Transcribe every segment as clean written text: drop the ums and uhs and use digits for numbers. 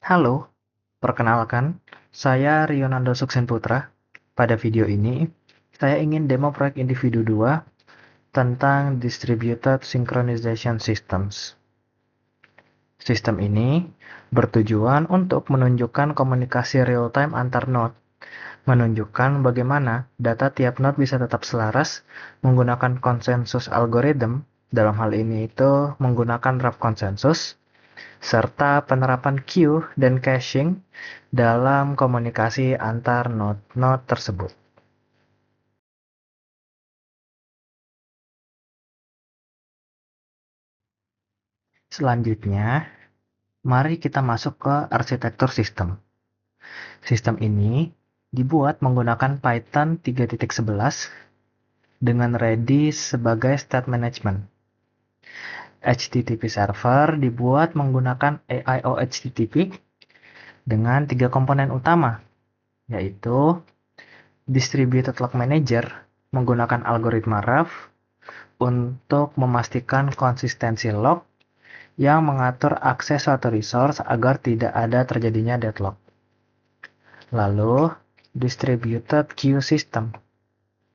Halo, perkenalkan, saya Rionando Suksenputra. Pada video ini, saya ingin demo proyek individu 2 tentang Distributed Synchronization Systems. Sistem ini bertujuan untuk menunjukkan komunikasi real-time antar node, menunjukkan bagaimana data tiap node bisa tetap selaras menggunakan konsensus algorithm, dalam hal ini itu menggunakan rough consensus, serta penerapan queue dan caching dalam komunikasi antar node-node tersebut. Selanjutnya, mari kita masuk ke arsitektur sistem. Sistem ini dibuat menggunakan Python 3.11 dengan Redis sebagai state management. HTTP server dibuat menggunakan AIO HTTP dengan 3 komponen utama, yaitu Distributed Log Manager menggunakan algoritma RAF untuk memastikan konsistensi log yang mengatur akses suatu resource agar tidak ada terjadinya deadlock. Lalu, Distributed Queue System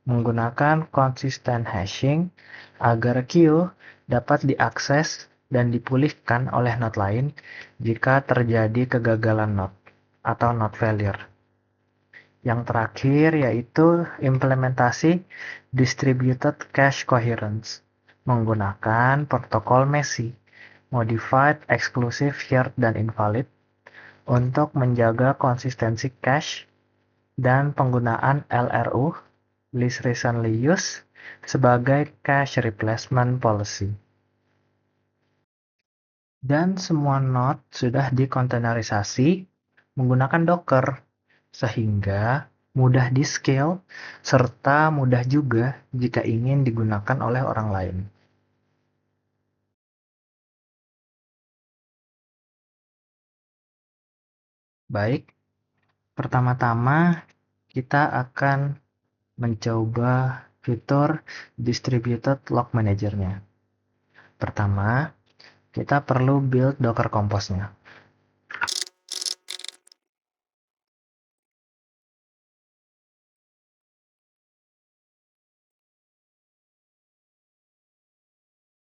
menggunakan consistent hashing agar queue dapat diakses dan dipulihkan oleh node lain jika terjadi kegagalan node atau node failure. Yang terakhir yaitu implementasi Distributed Cache Coherence menggunakan protokol MESI, Modified Exclusive Shared dan Invalid, untuk menjaga konsistensi cache dan penggunaan LRU, Least Recently Used, sebagai cache replacement policy. Dan semua node sudah dikontainerisasi menggunakan Docker, sehingga mudah di-scale serta mudah juga jika ingin digunakan oleh orang lain. Baik, pertama-tama kita akan mencoba fitur Distributed Log Manager-nya. Pertama, kita perlu build Docker Compose-nya.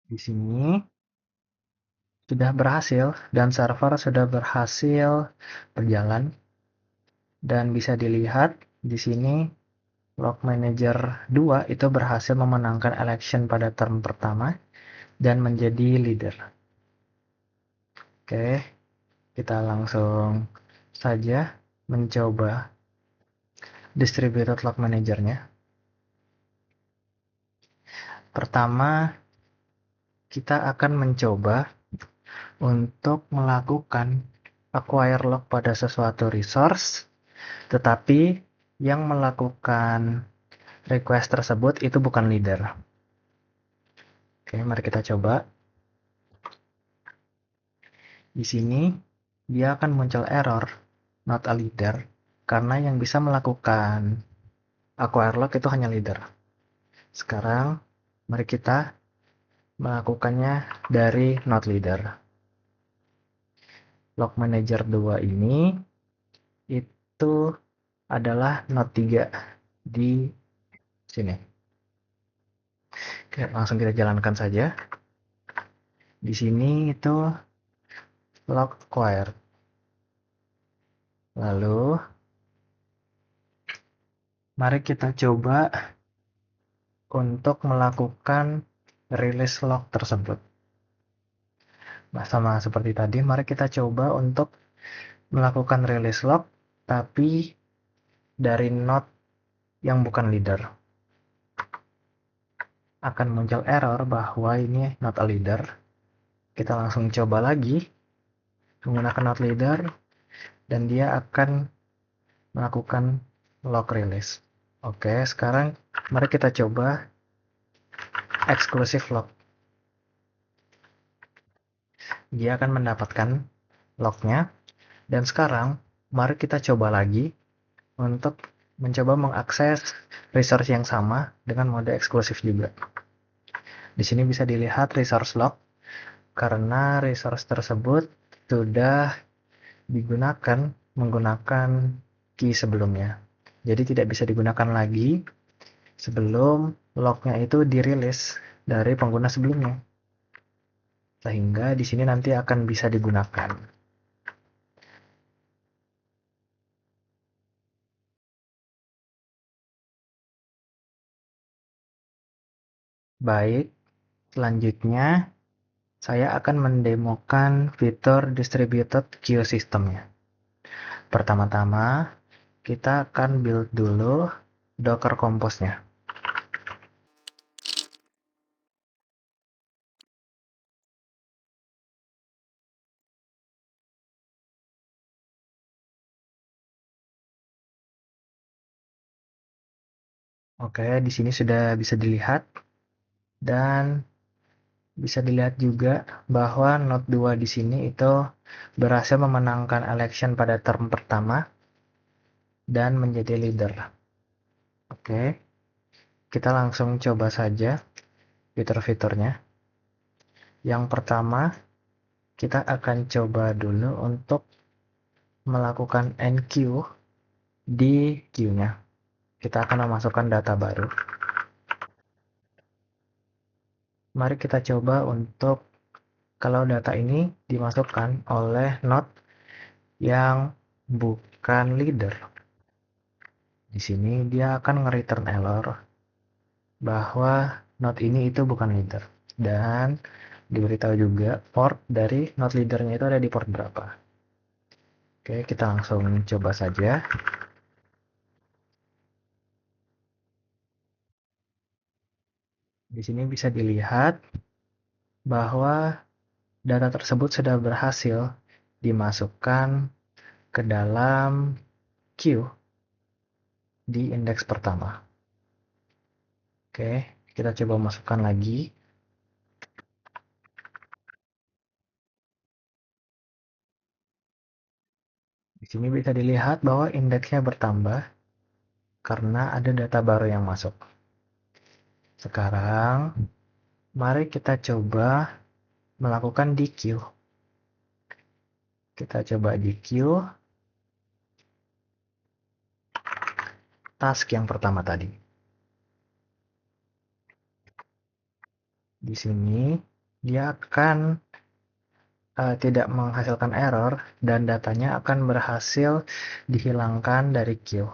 Di sini sudah berhasil dan server sudah berhasil berjalan, dan bisa dilihat di sini Log Manager 2 itu berhasil memenangkan election pada term pertama dan menjadi leader. Oke, kita langsung saja mencoba Distributed Log Manager-nya. Pertama, kita akan mencoba untuk melakukan acquire log pada sesuatu resource, tetapi yang melakukan request tersebut itu bukan leader. Oke, mari kita coba. Di sini dia akan muncul error not a leader karena yang bisa melakukan acquire log itu hanya leader. Sekarang mari kita melakukannya dari not leader. Log Manager 2 ini itu adalah node 3 di sini. Oke, langsung kita jalankan saja. Di sini itu log acquired. Lalu mari kita coba untuk melakukan release log tersebut. Sama seperti tadi, mari kita coba untuk melakukan release log tapi dari node yang bukan leader. Akan muncul error bahwa ini not a leader. Kita langsung coba lagi menggunakan not leader dan dia akan melakukan log release. Oke, sekarang mari kita coba exclusive log. Dia akan mendapatkan lognya, dan sekarang mari kita coba lagi untuk mencoba mengakses resource yang sama dengan mode eksklusif juga. Di sini bisa dilihat resource log karena resource tersebut sudah digunakan menggunakan key sebelumnya. Jadi tidak bisa digunakan lagi sebelum locknya itu dirilis dari pengguna sebelumnya. Sehingga di sini nanti akan bisa digunakan. Baik, selanjutnya saya akan mendemokan fitur distributed queue systemnya. Pertama-tama, kita akan build dulu Docker Compose-nya. Oke, di sini sudah bisa dilihat dan bisa dilihat juga bahwa Node 2 di sini itu berhasil memenangkan election pada term pertama dan menjadi leader. Oke, kita langsung coba saja fitur-fiturnya. Yang pertama, kita akan coba dulu untuk melakukan enqueue di queue-nya. Kita akan memasukkan data baru. Mari kita coba untuk kalau data ini dimasukkan oleh node yang bukan leader. Di sini dia akan nge-return error bahwa node ini itu bukan leader. Dan diberitahu juga port dari node leadernya itu ada di port berapa. Oke, kita langsung coba saja. Di sini bisa dilihat bahwa data tersebut sudah berhasil dimasukkan ke dalam queue di indeks pertama. Oke, kita coba masukkan lagi. Di sini bisa dilihat bahwa indeksnya bertambah karena ada data baru yang masuk. Sekarang, mari kita coba melakukan DQ. Kita coba DQ task yang pertama tadi. Di sini, dia akan tidak menghasilkan error dan datanya akan berhasil dihilangkan dari queue.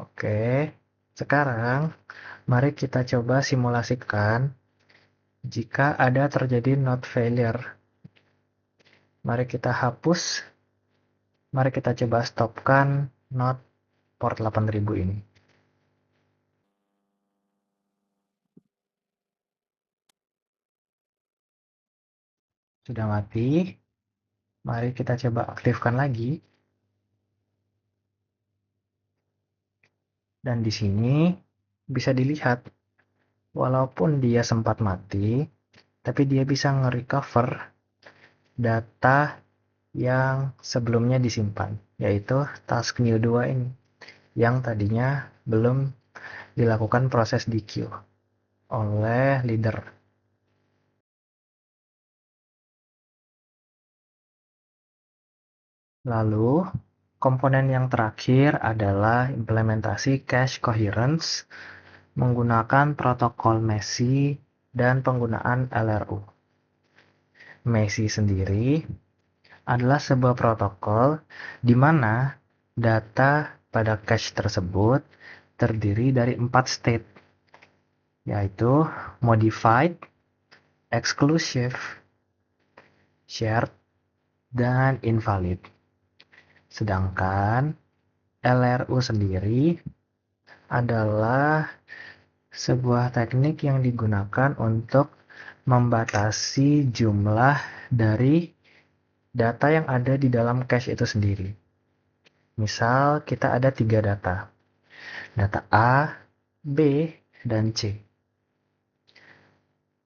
Oke, sekarang mari kita coba simulasikan jika ada terjadi node failure. Mari kita hapus, mari kita coba stopkan node port 8000 ini. Sudah mati, mari kita coba aktifkan lagi. Dan di sini bisa dilihat, walaupun dia sempat mati, tapi dia bisa nge-recover data yang sebelumnya disimpan, yaitu task new 2 ini, yang tadinya belum dilakukan proses DQ oleh leader. Lalu, komponen yang terakhir adalah implementasi cache coherence menggunakan protokol MESI dan penggunaan LRU. MESI sendiri adalah sebuah protokol di mana data pada cache tersebut terdiri dari 4 state, yaitu modified, exclusive, shared, dan invalid. Sedangkan LRU sendiri adalah sebuah teknik yang digunakan untuk membatasi jumlah dari data yang ada di dalam cache itu sendiri. Misal kita ada 3 data. Data A, B, dan C.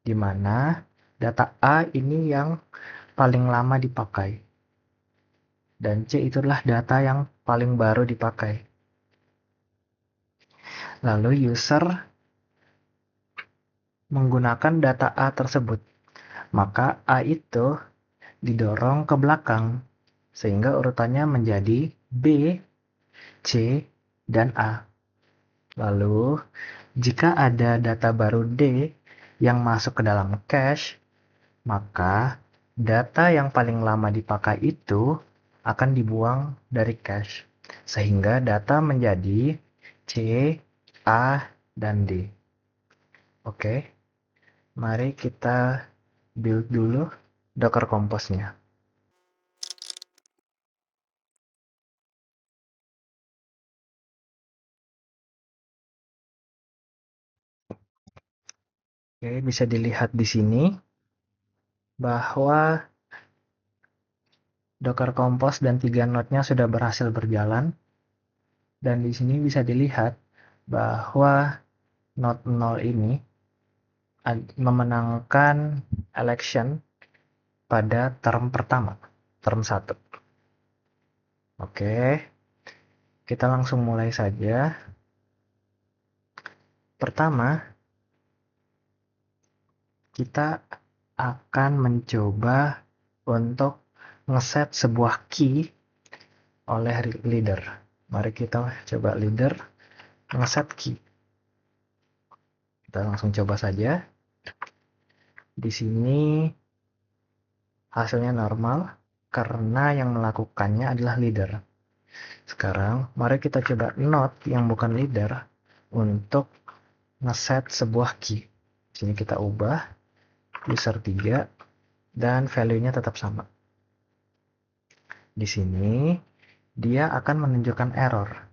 Di mana data A ini yang paling lama dipakai. Dan C itulah data yang paling baru dipakai. Lalu user menggunakan data A tersebut. Maka A itu didorong ke belakang, sehingga urutannya menjadi B, C, dan A. Lalu, jika ada data baru D yang masuk ke dalam cache, maka data yang paling lama dipakai itu akan dibuang dari cache, sehingga data menjadi C, A, dan D. Oke, mari kita build dulu Docker Compose-nya. Oke, bisa dilihat di sini bahwa Docker Compose dan 3 node-nya sudah berhasil berjalan. Dan di sini bisa dilihat bahwa node 0 ini memenangkan election pada term pertama, term 1. Oke, kita langsung mulai saja. Pertama, kita akan mencoba untuk ngeset sebuah key oleh leader. Mari kita coba leader ngeset key. Kita langsung coba saja. Di sini hasilnya normal karena yang melakukannya adalah leader. Sekarang mari kita coba node yang bukan leader untuk ngeset sebuah key. Di sini kita ubah user 3 dan value-nya tetap sama. Di sini dia akan menunjukkan error,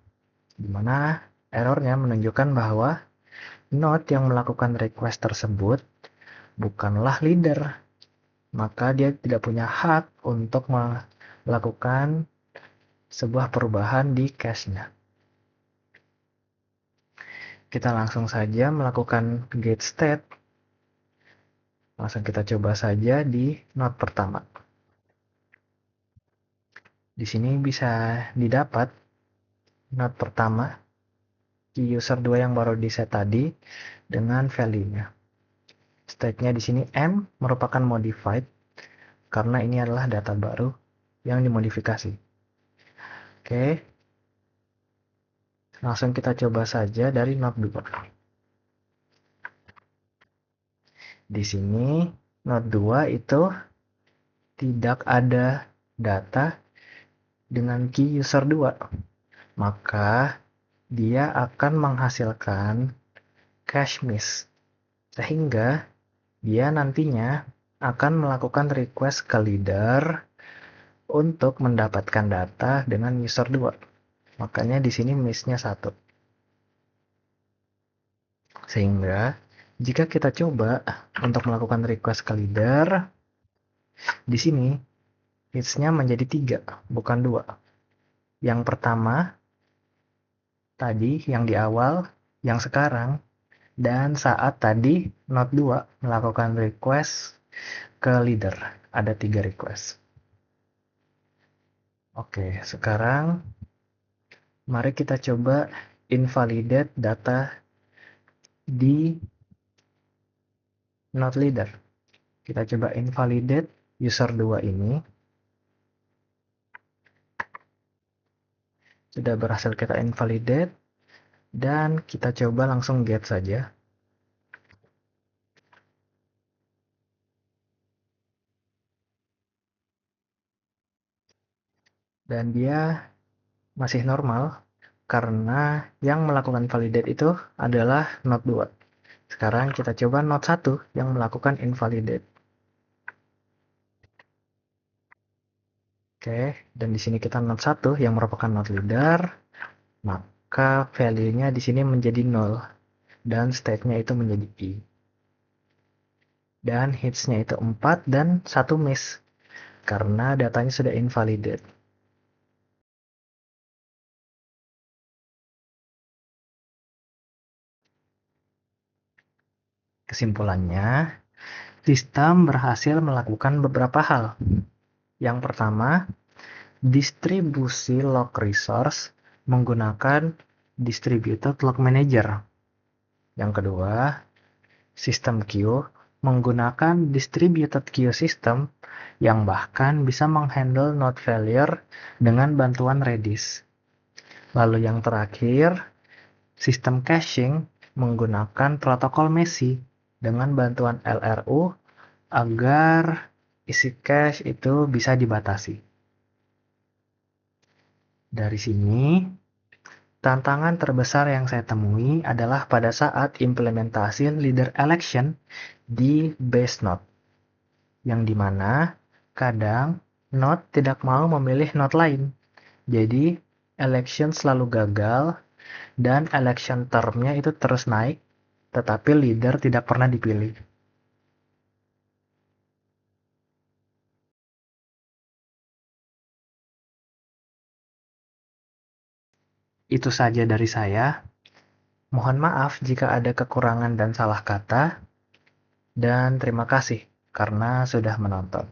di mana errornya menunjukkan bahwa node yang melakukan request tersebut bukanlah leader, maka dia tidak punya hak untuk melakukan sebuah perubahan di cache-nya. Kita langsung saja melakukan get state. Langsung kita coba saja di node pertama. Di sini bisa didapat node pertama key user 2 yang baru di set tadi dengan value-nya. State-nya di sini M merupakan modified karena ini adalah data baru yang dimodifikasi. Oke. Langsung kita coba saja dari node 2. Di sini node 2 itu tidak ada data dengan key user 2. Maka dia akan menghasilkan cache miss. Sehingga dia nantinya akan melakukan request ke leader untuk mendapatkan data dengan user 2. Makanya di sini miss-nya 1. Sehingga jika kita coba untuk melakukan request ke leader, di sini hits-nya menjadi 3, bukan 2. Yang pertama tadi yang di awal, yang sekarang, dan saat tadi node 2 melakukan request ke leader. Ada 3 request. Oke, sekarang mari kita coba invalidate data di node leader. Kita coba invalidate user 2 ini. Sudah berhasil kita invalidate. Dan kita coba langsung get saja. Dan dia masih normal karena yang melakukan validate itu adalah node 2. Sekarang kita coba node 1 yang melakukan invalidate. Oke, dan di sini kita node 1 yang merupakan node leader, maka value-nya di sini menjadi 0 dan state-nya itu menjadi I. Dan hits-nya itu 4 dan 1 miss karena datanya sudah invalidate. Kesimpulannya, sistem berhasil melakukan beberapa hal. Yang pertama, distribusi log resource menggunakan distributed log manager. Yang kedua, sistem queue menggunakan distributed queue system yang bahkan bisa menghandle node failure dengan bantuan Redis. Lalu yang terakhir, sistem caching menggunakan protokol Messi dengan bantuan LRU agar isi cache itu bisa dibatasi. Dari sini, tantangan terbesar yang saya temui adalah pada saat implementasi leader election di base node, yang dimana kadang node tidak mau memilih node lain. Jadi, election selalu gagal dan election termnya itu terus naik, tetapi leader tidak pernah dipilih. Itu saja dari saya. Mohon maaf jika ada kekurangan dan salah kata, dan terima kasih karena sudah menonton.